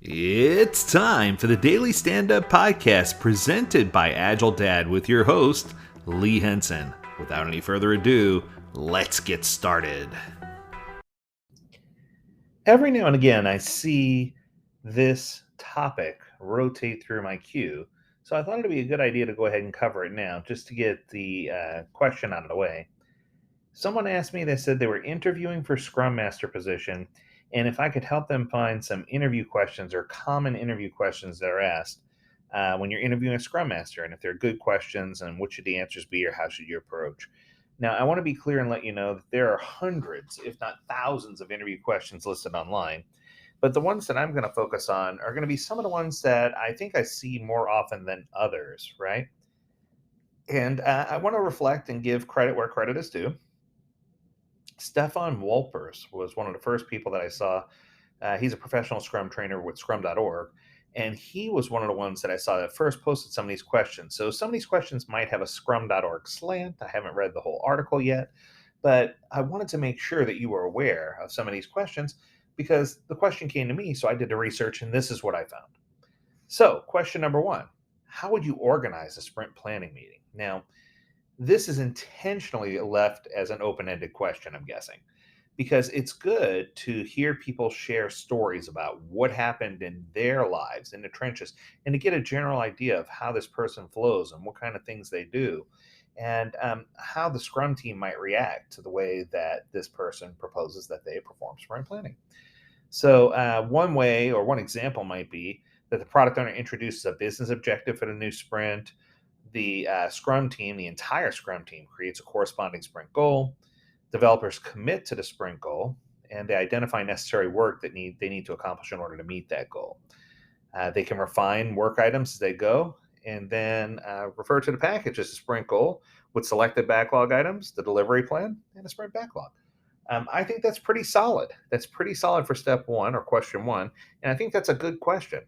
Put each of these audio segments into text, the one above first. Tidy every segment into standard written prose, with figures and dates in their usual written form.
It's time for the Daily Stand Up Podcast presented by Agile Dad with your host, Lee Henson. Without any further ado, let's get started. Every now and again, I see this topic rotate through my queue, so I thought it'd be a good idea to go ahead and cover it now just to get the question out of the way. Someone asked me, they said they were interviewing for Scrum Master position, and if I could help them find some interview questions or common interview questions that are asked when you're interviewing a Scrum Master, and if they're good questions, and what should the answers be, or how should you approach. Now, I want to be clear and let you know that there are hundreds, if not thousands, of interview questions listed online. But the ones that I'm going to focus on are going to be some of the ones that I think I see more often than others, right? And I want to reflect and give credit where credit is due. Stefan Wolpers was one of the first people that I saw. He's a professional Scrum trainer with Scrum.org, and he was one of the ones that I saw that first posted some of these questions. So some of these questions might have a Scrum.org slant. I haven't read the whole article yet, but I wanted to make sure that you were aware of some of these questions because the question came to me, so I did the research, and this is what I found. So, question number one: how would you organize a sprint planning meeting? Now, this is intentionally left as an open-ended question, I'm guessing, because it's good to hear people share stories about what happened in their lives in the trenches and to get a general idea of how this person flows and what kind of things they do and how the Scrum team might react to the way that this person proposes that they perform sprint planning. So, one way or one example might be that the product owner introduces a business objective for the new sprint. The Scrum team, the entire Scrum team, creates a corresponding sprint goal. Developers commit to the sprint goal, and they identify necessary work that they need to accomplish in order to meet that goal. They can refine work items as they go, and then refer to the package as a sprint goal with selected backlog items, the delivery plan, and a sprint backlog. I think that's pretty solid. That's pretty solid for step one or question one, and I think that's a good question.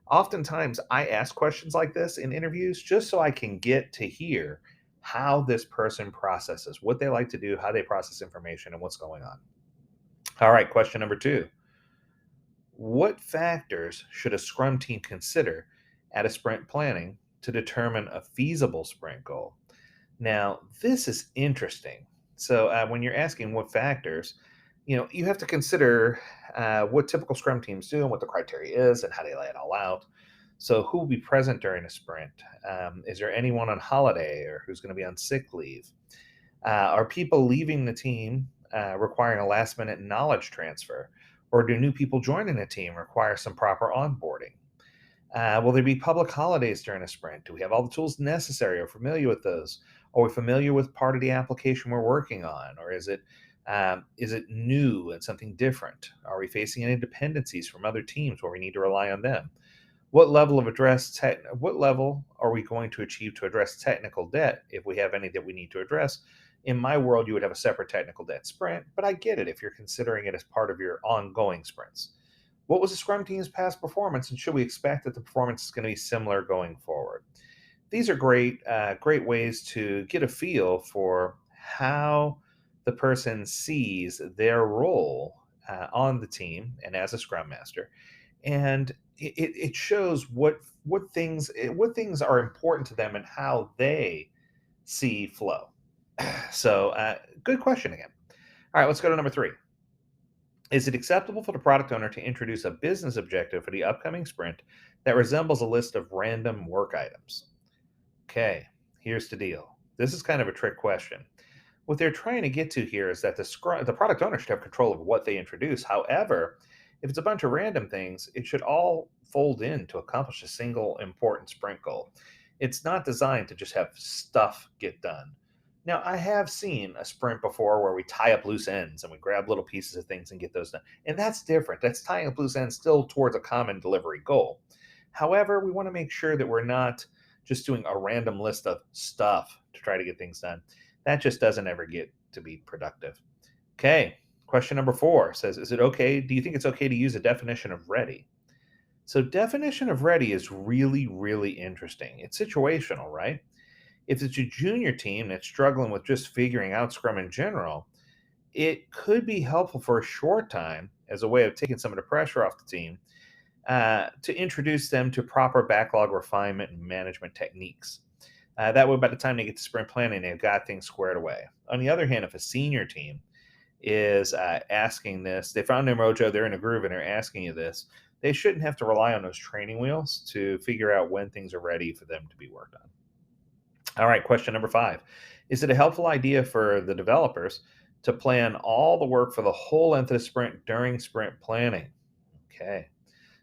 Oftentimes, I ask questions like this in interviews just so I can get to hear how this person processes, what they like to do, how they process information, and what's going on. All right, question number two: what factors should a Scrum team consider at a sprint planning to determine a feasible sprint goal? Now, this is interesting. So, when you're asking what factors, you have to consider what typical Scrum teams do and what the criteria is and how they lay it all out. So, who will be present during a sprint? Is there anyone on holiday or who's going to be on sick leave? Are people leaving the team requiring a last minute knowledge transfer? Or do new people joining the team require some proper onboarding? Will there be public holidays during a sprint? Do we have all the tools necessary or familiar with those? Are we familiar with part of the application we're working on? Or is it new and something different? Are we facing any dependencies from other teams where we need to rely on them? What level are we going to achieve to address technical debt if we have any that we need to address? In my world, you would have a separate technical debt sprint, but I get it if you're considering it as part of your ongoing sprints. What was the Scrum team's past performance, and should we expect that the performance is going to be similar going forward? These are great ways to get a feel for how the person sees their role on the team and as a Scrum Master, and it shows what things are important to them and how they see flow. So, good question again. All right, let's go to number three. Is it acceptable for the product owner to introduce a business objective for the upcoming sprint that resembles a list of random work items? Okay, here's the deal. This is kind of a trick question. What they're trying to get to here is that the product owner should have control of what they introduce. However, if it's a bunch of random things, it should all fold in to accomplish a single important sprint goal. It's not designed to just have stuff get done. Now, I have seen a sprint before where we tie up loose ends and we grab little pieces of things and get those done. And that's different. That's tying up loose ends still towards a common delivery goal. However, we want to make sure that we're not just doing a random list of stuff to try to get things done. That just doesn't ever get to be productive. Okay, question number four says, is it okay? Do you think it's okay to use a definition of ready? So, definition of ready is really, really interesting. It's situational, right? If it's a junior team that's struggling with just figuring out Scrum in general, it could be helpful for a short time as a way of taking some of the pressure off the team to introduce them to proper backlog refinement and management techniques. That way, by the time they get to sprint planning, they've got things squared away. On the other hand, if a senior team is asking this, they found their mojo, they're in a groove, and they're asking you this, they shouldn't have to rely on those training wheels to figure out when things are ready for them to be worked on. All right, question number 5. Is it a helpful idea for the developers to plan all the work for the whole length of the sprint during sprint planning? Okay.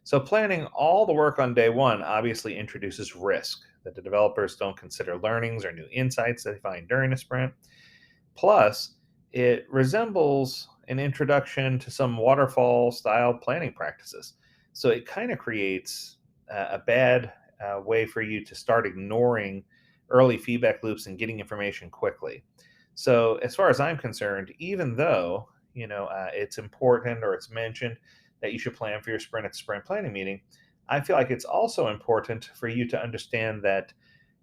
So, planning all the work on day one obviously introduces risk that the developers don't consider learnings or new insights they find during the sprint. Plus, it resembles an introduction to some waterfall style planning practices. So, it kind of creates a bad way for you to start ignoring early feedback loops and getting information quickly. So, as far as I'm concerned, even though it's important or it's mentioned that you should plan for your sprint at the sprint planning meeting, I feel like it's also important for you to understand that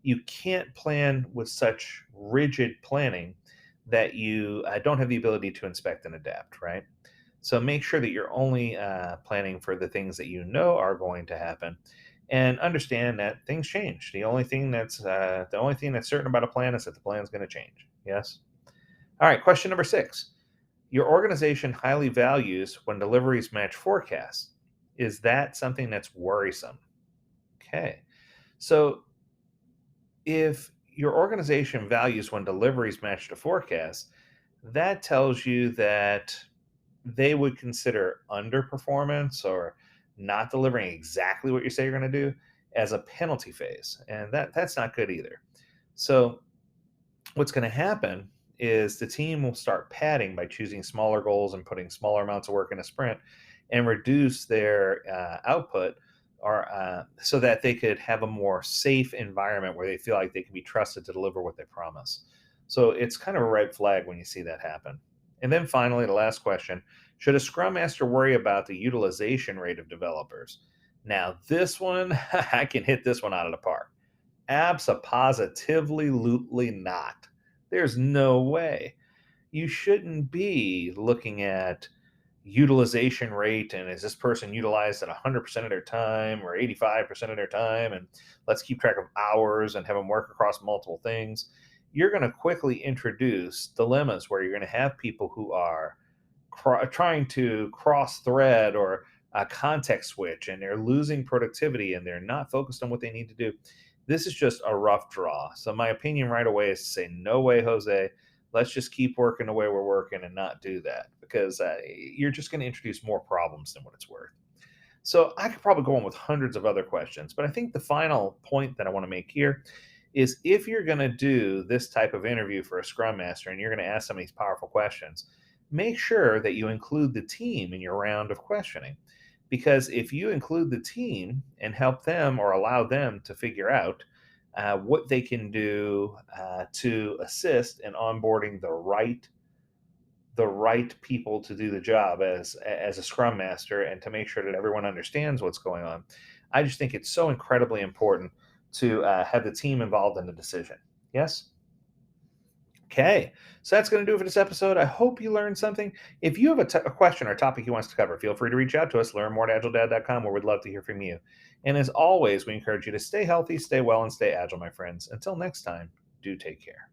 you can't plan with such rigid planning that you don't have the ability to inspect and adapt, right? So make sure that you're only planning for the things that you know are going to happen, and understand that things change. The only thing that's certain about a plan is that the plan is going to change. Yes. All right. Question number 6. Your organization highly values when deliveries match forecasts. Is that something that's worrisome? Okay. So if your organization values when deliveries match the forecast, that tells you that they would consider underperformance or not delivering exactly what you say you're going to do as a penalty phase. And that's not good either. So what's going to happen is the team will start padding by choosing smaller goals and putting smaller amounts of work in a sprint and reduce their output, or so that they could have a more safe environment where they feel like they can be trusted to deliver what they promise. So it's kind of a red flag when you see that happen. And then finally, the last question: should a Scrum Master worry about the utilization rate of developers? Now, this one, I can hit this one out of the park. Abso-positively not. There's no way. You shouldn't be looking at utilization rate and is this person utilized at 100% of their time or 85% of their time, and let's keep track of hours and have them work across multiple things. You're going to quickly introduce dilemmas where you're going to have people who are trying to cross thread or context switch, and they're losing productivity and they're not focused on what they need to do. This is just a rough draw. So my opinion right away is to say, no way, Jose. Let's just keep working the way we're working and not do that, because you're just going to introduce more problems than what it's worth. So I could probably go on with hundreds of other questions, but I think the final point that I want to make here is, if you're going to do this type of interview for a Scrum Master and you're going to ask some of these powerful questions, make sure that you include the team in your round of questioning. Because if you include the team and help them or allow them to figure out what they can do to assist in onboarding the right people to do the job as a Scrum Master, and to make sure that everyone understands what's going on, I just think it's so incredibly important to have the team involved in the decision. Yes. Okay, so that's going to do it for this episode. I hope you learned something. If you have a question or a topic you want us to cover, feel free to reach out to us, learn more at agiledad.com, where we'd love to hear from you. And as always, we encourage you to stay healthy, stay well, and stay agile, my friends. Until next time, do take care.